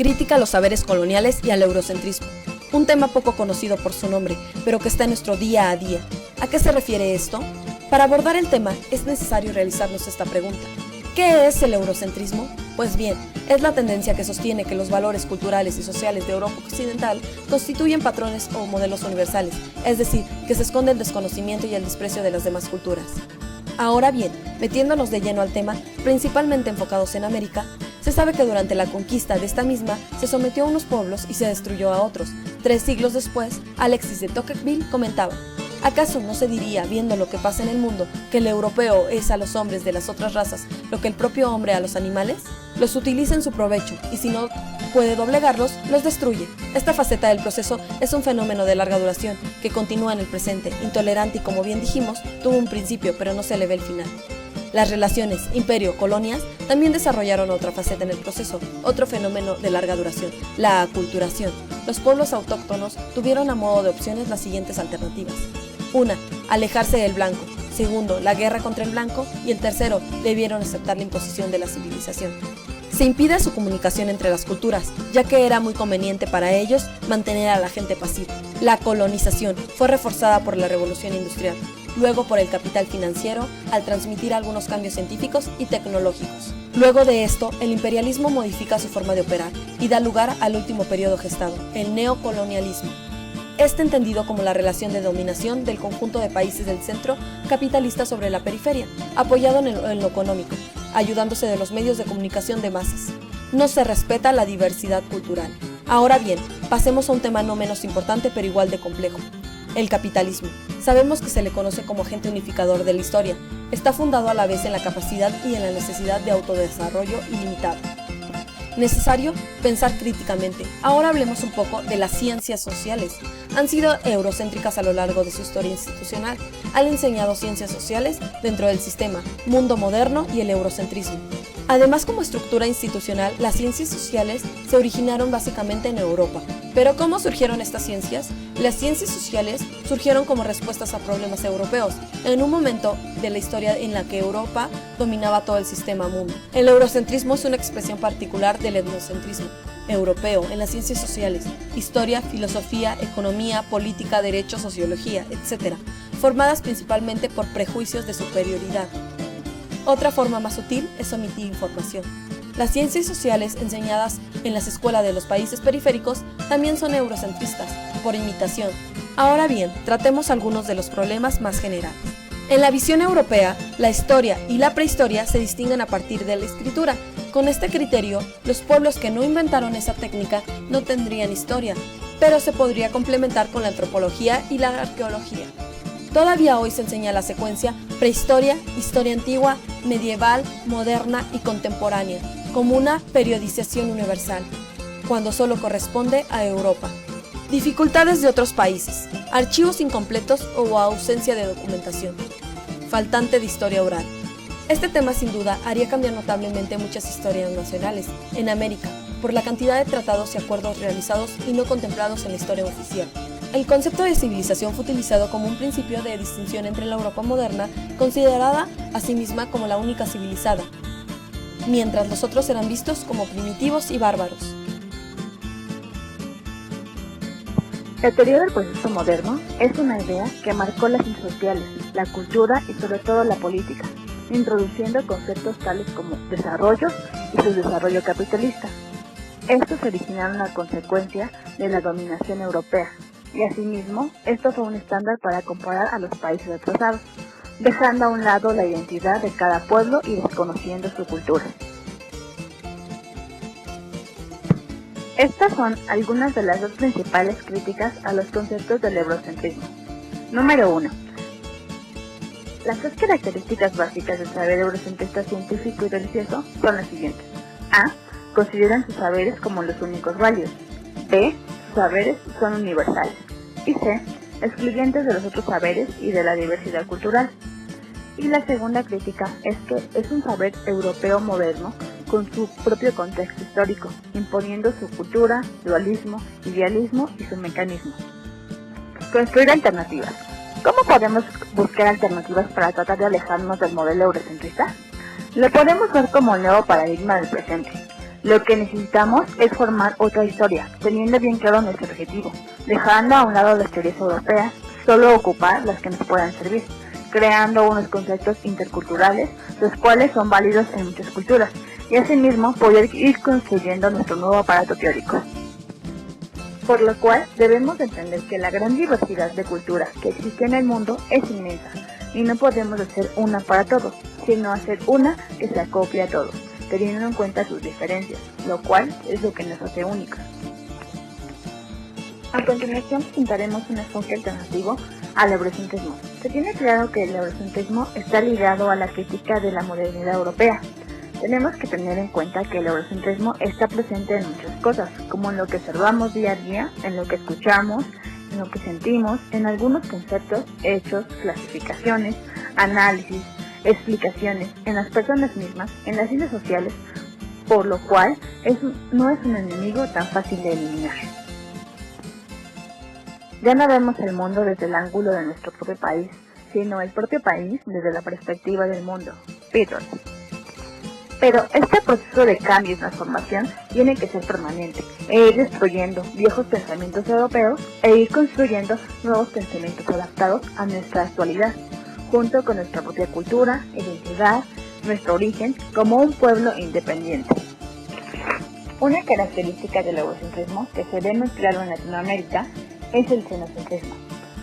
crítica a los saberes coloniales y al eurocentrismo. Un tema poco conocido por su nombre, pero que está en nuestro día a día. ¿A qué se refiere esto? Para abordar el tema es necesario realizarnos esta pregunta. ¿Qué es el eurocentrismo? Pues bien, es la tendencia que sostiene que los valores culturales y sociales de Europa Occidental constituyen patrones o modelos universales, es decir, que se esconde el desconocimiento y el desprecio de las demás culturas. Ahora bien, metiéndonos de lleno al tema, principalmente enfocados en América, se sabe que durante la conquista de esta misma se sometió a unos pueblos y se destruyó a otros. 3 siglos después, Alexis de Tocqueville comentaba: ¿acaso no se diría, viendo lo que pasa en el mundo, que el europeo es a los hombres de las otras razas lo que el propio hombre a los animales? Los utiliza en su provecho y si no puede doblegarlos, los destruye. Esta faceta del proceso es un fenómeno de larga duración que continúa en el presente, intolerante y, como bien dijimos, tuvo un principio pero no se le ve el final. Las relaciones imperio-colonias también desarrollaron otra faceta en el proceso, otro fenómeno de larga duración, la aculturación. Los pueblos autóctonos tuvieron a modo de opciones las siguientes alternativas. 1. Alejarse del blanco. 2. La guerra contra el blanco. Y el 3. Debieron aceptar la imposición de la civilización. Se impide su comunicación entre las culturas, ya que era muy conveniente para ellos mantener a la gente pasiva. La colonización fue reforzada por la revolución industrial, luego por el capital financiero, al transmitir algunos cambios científicos y tecnológicos. Luego de esto, el imperialismo modifica su forma de operar y da lugar al último periodo gestado, el neocolonialismo. Este entendido como la relación de dominación del conjunto de países del centro capitalista sobre la periferia, apoyado en lo económico, ayudándose de los medios de comunicación de masas. No se respeta la diversidad cultural. Ahora bien, pasemos a un tema no menos importante pero igual de complejo: el capitalismo. Sabemos que se le conoce como agente unificador de la historia. Está fundado a la vez en la capacidad y en la necesidad de autodesarrollo ilimitado. Necesario pensar críticamente. Ahora hablemos un poco de las ciencias sociales. Han sido eurocéntricas a lo largo de su historia institucional. Han enseñado ciencias sociales dentro del sistema, mundo moderno y el eurocentrismo. Además, como estructura institucional, las ciencias sociales se originaron básicamente en Europa. ¿Pero cómo surgieron estas ciencias? Las ciencias sociales surgieron como respuestas a problemas europeos, en un momento de la historia en la que Europa dominaba todo el sistema mundo. El eurocentrismo es una expresión particular del etnocentrismo europeo en las ciencias sociales: historia, filosofía, economía, política, derecho, sociología, etc., formadas principalmente por prejuicios de superioridad. Otra forma más sutil es omitir información. Las ciencias sociales enseñadas en las escuelas de los países periféricos también son eurocentristas, por imitación. Ahora bien, tratemos algunos de los problemas más generales. En la visión europea, la historia y la prehistoria se distinguen a partir de la escritura. Con este criterio, los pueblos que no inventaron esa técnica no tendrían historia, pero se podría complementar con la antropología y la arqueología. Todavía hoy se enseña la secuencia prehistoria, historia antigua, medieval, moderna y contemporánea, como una periodización universal, cuando solo corresponde a Europa. Dificultades de otros países: archivos incompletos o ausencia de documentación, faltante de historia oral. Este tema sin duda haría cambiar notablemente muchas historias nacionales en América, por la cantidad de tratados y acuerdos realizados y no contemplados en la historia oficial. El concepto de civilización fue utilizado como un principio de distinción entre la Europa moderna, considerada a sí misma como la única civilizada, mientras los otros eran vistos como primitivos y bárbaros. La teoría del proceso moderno es una idea que marcó las ciencias sociales, la cultura y sobre todo la política, introduciendo conceptos tales como desarrollo y subdesarrollo capitalista. Estos se originaron a consecuencia de la dominación europea, y asimismo, esto fue un estándar para comparar a los países atrasados, dejando a un lado la identidad de cada pueblo y desconociendo su cultura. Estas son algunas de las dos principales críticas a los conceptos del eurocentrismo. Número 1. Las dos características básicas del saber eurocentrista científico y religioso son las siguientes. A. Consideran sus saberes como los únicos válidos. B. Sus saberes son universales. Y C. Excluyentes de los otros saberes y de la diversidad cultural. Y la segunda crítica es que es un saber europeo moderno con su propio contexto histórico, imponiendo su cultura, dualismo, idealismo y su mecanismo. Construir alternativas. ¿Cómo podemos buscar alternativas para tratar de alejarnos del modelo eurocentrista? Lo podemos ver como el nuevo paradigma del presente. Lo que necesitamos es formar otra historia, teniendo bien claro nuestro objetivo, dejando a un lado las teorías europeas, solo ocupar las que nos puedan servir, creando unos conceptos interculturales, los cuales son válidos en muchas culturas, y asimismo poder ir construyendo nuestro nuevo aparato teórico. Por lo cual debemos entender que la gran diversidad de culturas que existe en el mundo es inmensa, y no podemos hacer una para todos, sino hacer una que se acople a todos, teniendo en cuenta sus diferencias, lo cual es lo que nos hace únicos. A continuación presentaremos un enfoque alternativo al eurocentrismo. Se tiene claro que el eurocentrismo está ligado a la crítica de la modernidad europea. Tenemos que tener en cuenta que el eurocentrismo está presente en muchas cosas, como en lo que observamos día a día, en lo que escuchamos, en lo que sentimos, en algunos conceptos, hechos, clasificaciones, análisis, explicaciones, en las personas mismas, en las ciencias sociales, por lo cual no es un enemigo tan fácil de eliminar. Ya no vemos el mundo desde el ángulo de nuestro propio país, sino el propio país desde la perspectiva del mundo. Peterson. Pero este proceso de cambio y transformación tiene que ser permanente, e ir destruyendo viejos pensamientos europeos e ir construyendo nuevos pensamientos adaptados a nuestra actualidad, junto con nuestra propia cultura, identidad, nuestro origen como un pueblo independiente. Una característica del eurocentrismo que se ve muy claro en Latinoamérica es el xenocentrismo,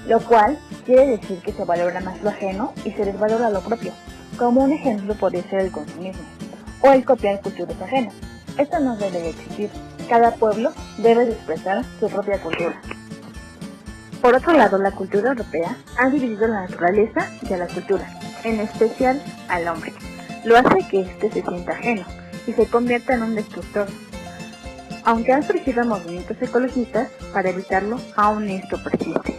lo cual quiere decir que se valora más lo ajeno y se desvalora lo propio. Como un ejemplo podría ser el consumismo o el copiar culturas ajenas. Esto no debe de existir. Cada pueblo debe de expresar su propia cultura. Por otro lado, la cultura europea ha dividido la naturaleza y a la cultura, en especial al hombre. Lo hace que éste se sienta ajeno y se convierta en un destructor. Aunque han surgido movimientos ecologistas, para evitarlo, aún esto persiste.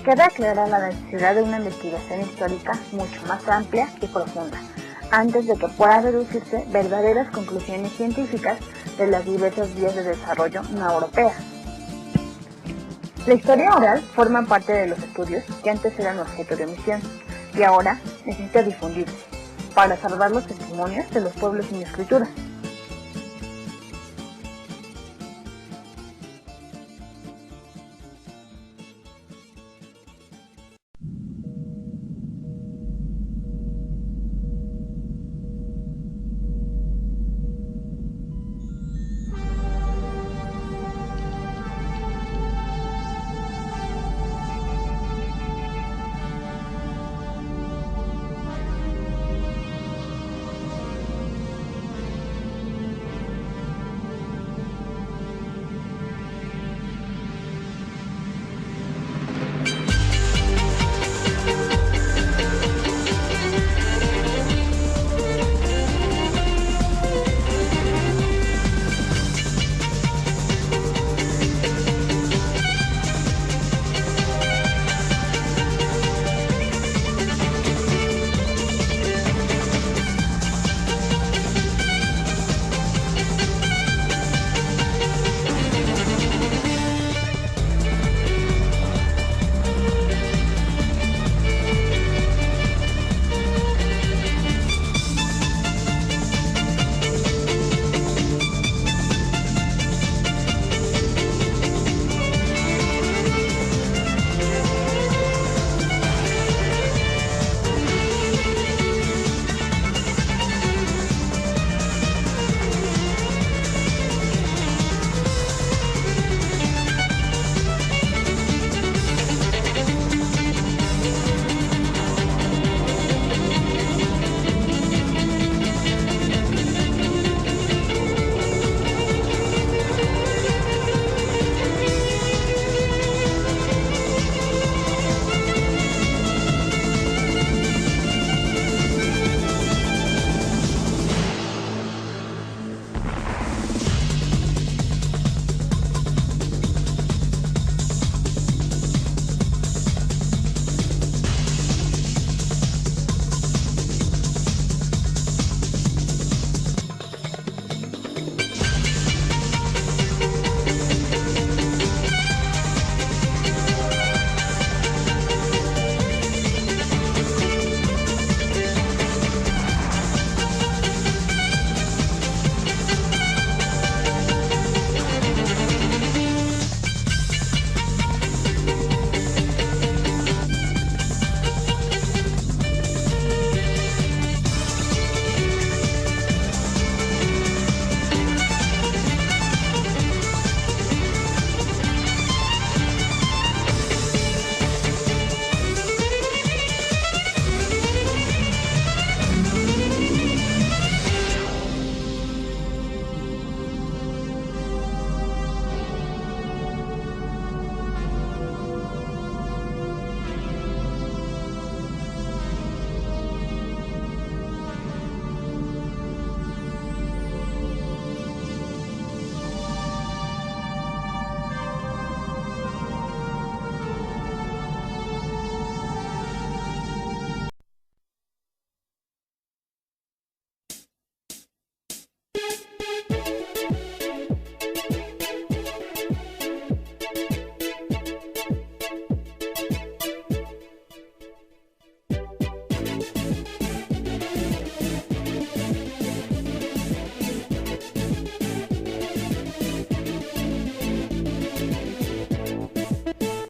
Queda clara la necesidad de una investigación histórica mucho más amplia y profunda, antes de que puedan reducirse verdaderas conclusiones científicas de las diversas vías de desarrollo no europeas. La historia oral forma parte de los estudios que antes eran objeto de omisión y ahora necesita difundirse para salvar los testimonios de los pueblos sin escritura.